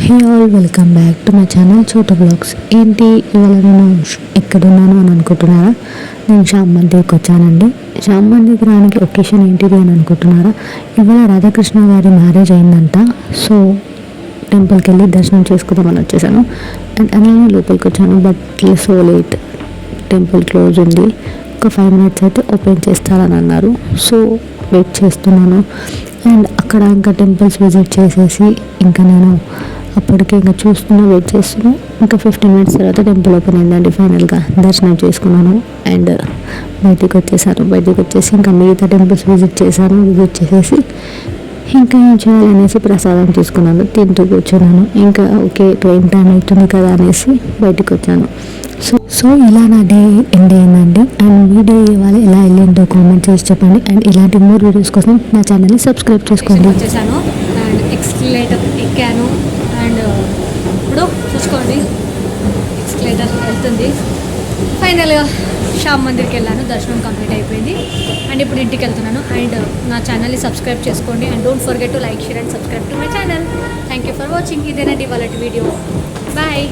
Hey all, welcome back to my channel చోటు blogs. ఏంటి ఇవాళ నేను ఎక్కడున్నాను అని అనుకుంటున్నారా? నేను శ్యామ్ మందిర్కి వచ్చానండి. శ్యామ్ మందిర్కి రానికి ఒకేషన్ ఏంటిది అని అనుకుంటున్నారా? ఇవాళ రాధాకృష్ణ గారి మ్యారేజ్ అయిందంట. సో టెంపుల్కి వెళ్ళి దర్శనం చేసుకుందామని వచ్చేసాను. అండ్ అలానే లోపలికి వచ్చాను. But so late, temple close ఉంది. ఒక 5 minutes అయితే ఓపెన్ చేస్తారని అన్నారు. సో వెయిట్ చేస్తున్నాను. అండ్ అక్కడ ఇంకా టెంపుల్స్ విజిట్ చేసేసి ఇంకా నేను అప్పటికే ఇంకా చూస్తున్నా, వెయిట్ చేస్తున్నా. ఇంకా 15 minutes తర్వాత టెంపుల్ ఓపెన్ అయిందండి. ఫైనల్గా దర్శనం చేసుకున్నాను అండ్ బయటికి వచ్చేసి ఇంకా మిగతా టెంపుల్స్ విజిట్ చేసేసి ఇంకా ఏం చేయాలనేసి ప్రసాదం తీసుకున్నాను, తింటూ కూర్చున్నాను. ఇంకా ఓకే, ట్రైన్ టైం అవుతుంది కదా అనేసి బయటకు వచ్చాను. సో ఇలా నా డే ఎండ్ అయిందండి. అండ్ మీ డే ఇవాళ ఎలా వెళ్ళిందో కామెంట్ చేసి చెప్పండి. అండ్ ఇలాంటి మోర్ వీడియోస్ కోసం నా ఛానల్ని సబ్స్క్రైబ్ చేసుకోండి. వచ్చేసాను అండ్ ఎక్స్కలేటర్ ఎక్కాను. అండ్ ఇప్పుడు చూసుకోండి, ఎక్స్కలేటర్ వెళ్తుంది. ఫైనల్గా శ్యామ్ మందిర్కి వెళ్ళాను, దర్శనం కంప్లీట్ అయిపోయింది. అండ్ ఇప్పుడు ఇంటికి వెళ్తున్నాను. అండ్ నా ఛానల్ని సబ్స్క్రైబ్ చేసుకోండి. And don't forget to like, share and subscribe to my channel. Thank you for watching. ఇదేనండి ఇవాళ వీడియో. బాయ్.